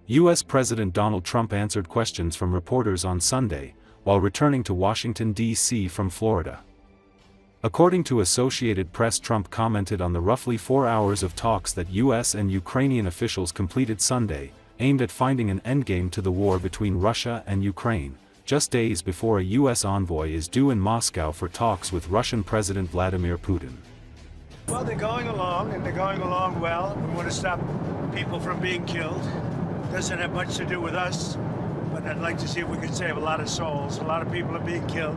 U.S. President Donald Trump answered questions from reporters on Sunday, while returning to Washington, D.C. from Florida. According to Associated Press, Trump commented on the roughly 4 hours of talks that U.S. and Ukrainian officials completed Sunday, aimed at finding an endgame to the war between Russia and Ukraine, just days before a U.S. envoy is due in Moscow for talks with Russian President Vladimir Putin. Well, they're going along, and they're going along well. We want to stop people from being killed. Doesn't have much to do with us, but I'd like to see if we can save a lot of souls. A lot of people are being killed.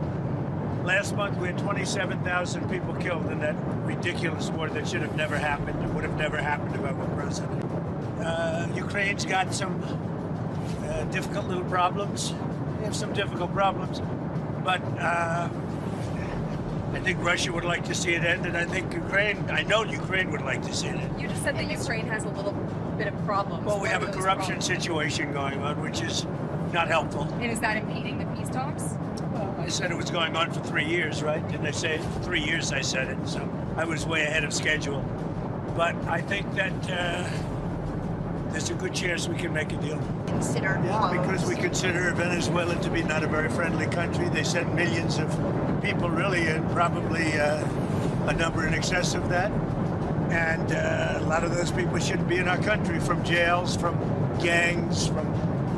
Last month we had 27,000 people killed in that ridiculous war that should have never happened. It would have never happened if I were president. Ukraine's got some difficult little problems. They have some difficult problems, but I think Russia would like to see it end, and I know Ukraine would like to see it end. You just said that Ukraine has a little bit of problems. Well, we have a corruption situation going on, which is not helpful. And is that impeding the peace talks? Well, I said it was going on for 3 years, right? Didn't I say it? For 3 years I said it, so I was way ahead of schedule. But I think that there's a good chance we can make a deal. Because we consider Venezuela to be not a very friendly country. They sent millions of people, really, and probably a number in excess of that. And a lot of those people shouldn't be in our country, from jails, from gangs, from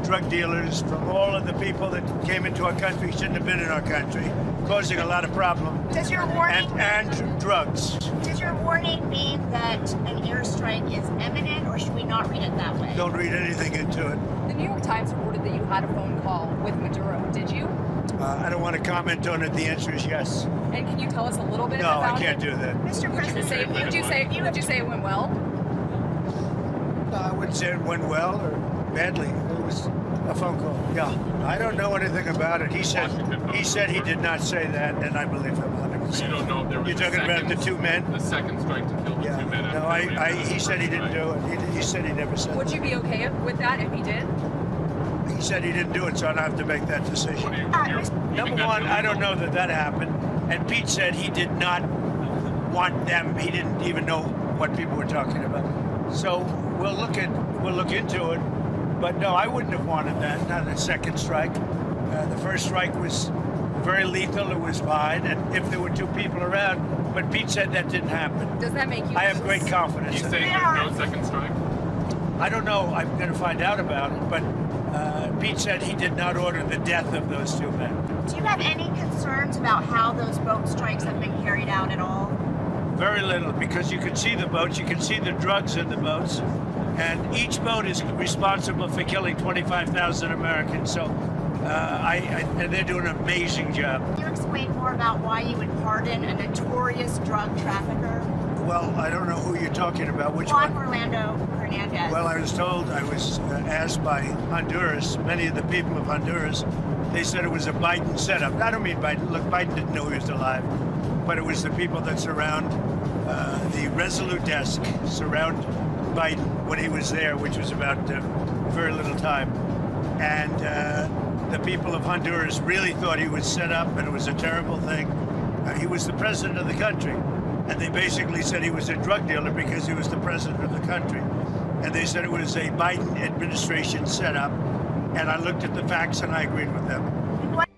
drug dealers, from all of the people that came into our country shouldn't have been in our country, causing a lot of problems. Does your warning and drugs. Does your warning mean that an airstrike is imminent, or should we not read it that way? Don't read anything into it. The New York Times reported that you had a phone call with Maduro. Did you? I don't want to comment on it. The answer is yes. And can you tell us a little bit about it? No, I can't do that. Mr. President, Would you say it went well? No, I wouldn't say it went well or badly. It was a phone call. Yeah, I don't know anything about it. He said he did not say that, and I believe him 100%. You don't know if there was You're talking about the two men? The second strike to kill the two men. No, he said he didn't do it. He said he never said Would that. you be okay with that if he did? He said he didn't do it, so I don't have to make that decision. Number one, I don't know that happened. And Pete said he did not want them. He didn't even know what people were talking about. So we'll look into it. But no, I wouldn't have wanted that. Not a second strike. The first strike was very lethal. It was fine, and if there were two people around. But Pete said that didn't happen. Does that make you? I have great confidence. He's saying there's no second strike? I don't know. I'm going to find out about it. But Pete said he did not order the death of those two men. do you have any concerns about how those boat strikes have been carried out at all? Very little, because you can see the boats, you can see the drugs in the boats, and each boat is responsible for killing 25,000 Americans. So, and they're doing an amazing job. Can you explain more about why you would pardon a notorious drug trafficker? Well, I don't know who you're talking about. Which Juan one? Orlando Hernandez. Well, I was asked by Honduras, many of the people of Honduras, they said it was a Biden setup. I don't mean Biden. Look, Biden didn't know he was alive, but it was the people that surround the Resolute desk, surround Biden when he was there, which was about very little time. And the people of Honduras really thought he was set up, and it was a terrible thing. He was the president of the country. And they basically said he was a drug dealer because he was the president of the country. And they said it was a Biden administration setup. And I looked at the facts and I agreed with them. What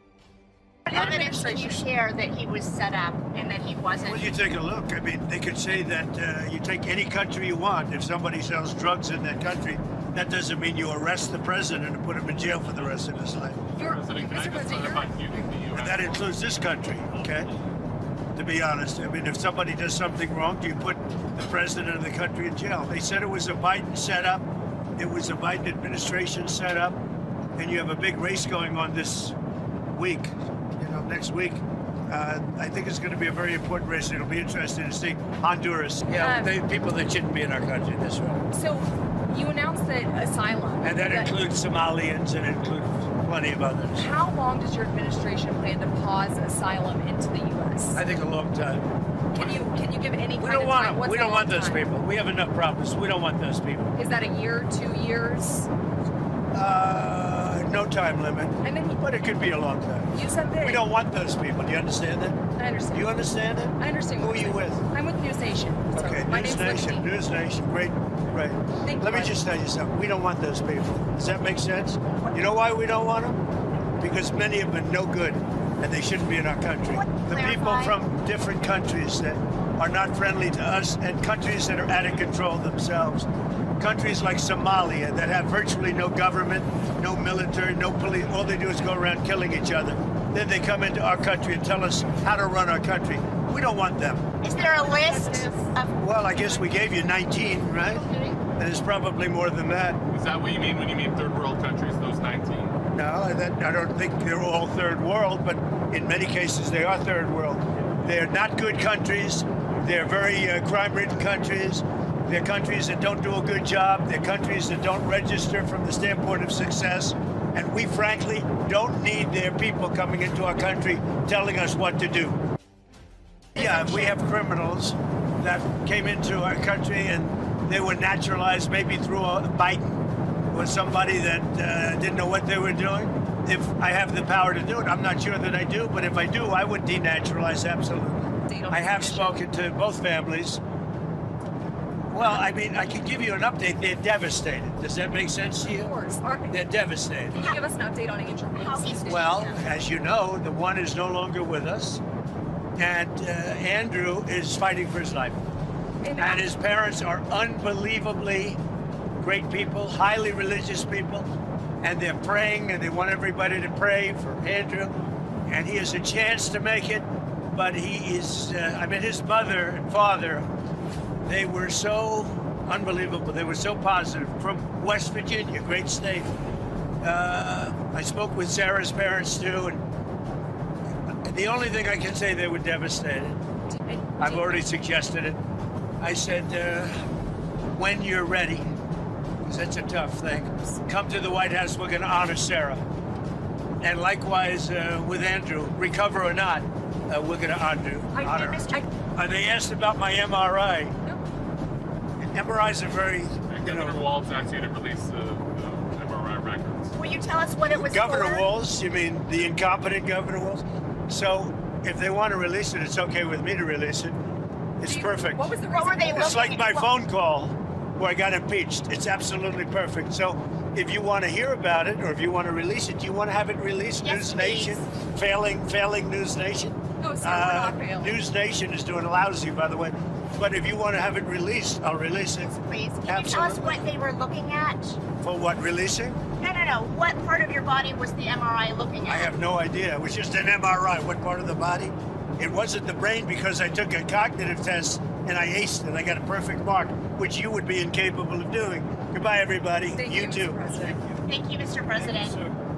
evidence did you share that he was set up and that he wasn't? Well, you take a look. I mean, they could say that you take any country you want. If somebody sells drugs in that country, that doesn't mean you arrest the president and put him in jail for the rest of his life. President, can I just clarify, do you think the U.S. And that includes this country, okay? To be honest, I mean, if somebody does something wrong, do you put the president of the country in jail? They said it was a Biden setup. It was a Biden administration setup. And you have a big race going on this week, next week. I think it's going to be a very important race. It'll be interesting to see Honduras. Yeah, people that shouldn't be in our country this way. So you announced that asylum. And that includes Somalians and it includes plenty of others. How long does your administration plan to pause asylum into the U.S.? I think a long time. Can you give any kind of time? We don't want them. What's We don't a want long those time? people. We have enough problems. We don't want those people. Is that a year, 2 years? no time limit, And then but it could be a long time. you said that. We don't want those people. Do you understand that? I understand. You understand it? I understand. Who what are you're you saying. with? I'm with News Nation. So Okay, my News name's Nation. Lindsay. News Nation. Great. Thank you, Let me bud. just tell you something. We don't want those people. Does that make sense? You know why we don't want them? Because many of them are no good, and they shouldn't be in our country. The people Clarify. from different countries that are not friendly to us, and countries that are out of control themselves. Countries like Somalia that have virtually no government, no military, no police. All they do is go around killing each other. Then they come into our country and tell us how to run our country. We don't want them. Is there a list of Well, I guess we gave you 19, right? And it's probably more than that. Is that what you mean when you mean third world countries, those 19? No, I don't think they're all third world, but in many cases they are third world. They're not good countries. They're very crime-ridden countries. They're countries that don't do a good job. They're countries that don't register from the standpoint of success. And we frankly don't need their people coming into our country telling us what to do. Yeah, we have criminals that came into our country and they were naturalized maybe through a Biden or somebody that didn't know what they were doing. If I have the power to do it, I'm not sure that I do, but if I do, I would denaturalize absolutely. I have spoken to both families. Well, I mean, I can give you an update. They're devastated. Does that make sense to you? Of course. They're devastated. Can you give us an update on Andrew? Well, as you know, the one is no longer with us, and Andrew is fighting for his life. And his parents are unbelievably great people, highly religious people, and they're praying, and they want everybody to pray for Andrew, and he has a chance to make it, but he is, I mean, his mother and father, they were so unbelievable. They were so positive. From West Virginia, great state. I spoke with Sarah's parents too, and the only thing I can say, they were devastated. I've already suggested it. I said, when you're ready, because that's a tough thing, come to the White House. We're going to honor Sarah. And likewise with Andrew, recover or not, we're going to honor her. They asked about my MRI. MRIs are very, Governor Walz asked you to release the MRI records. Will you tell us what it was Governor for? Walz, you mean the incompetent Governor Walz? So if they want to release it, it's okay with me to release it. It's perfect. What was the What were they It's like looking my at? phone call where I got impeached. It's absolutely perfect. So if you want to hear about it or if you want to release it, do you want to have it released? Yes, News please. Nation, failing News Nation. No, sir, we're not failing. News Nation is doing lousy, by the way. But if you want to have it released, I'll release it. Please, can you tell us what they were looking at? For what, releasing? No. What part of your body was the MRI looking at? I have no idea. It was just an MRI. What part of the body? It wasn't the brain because I took a cognitive test and I aced it. I got a perfect mark, which you would be incapable of doing. Goodbye, everybody. Thank you you, too. Mr. President. Thank you, Mr. President. Thank you, sir.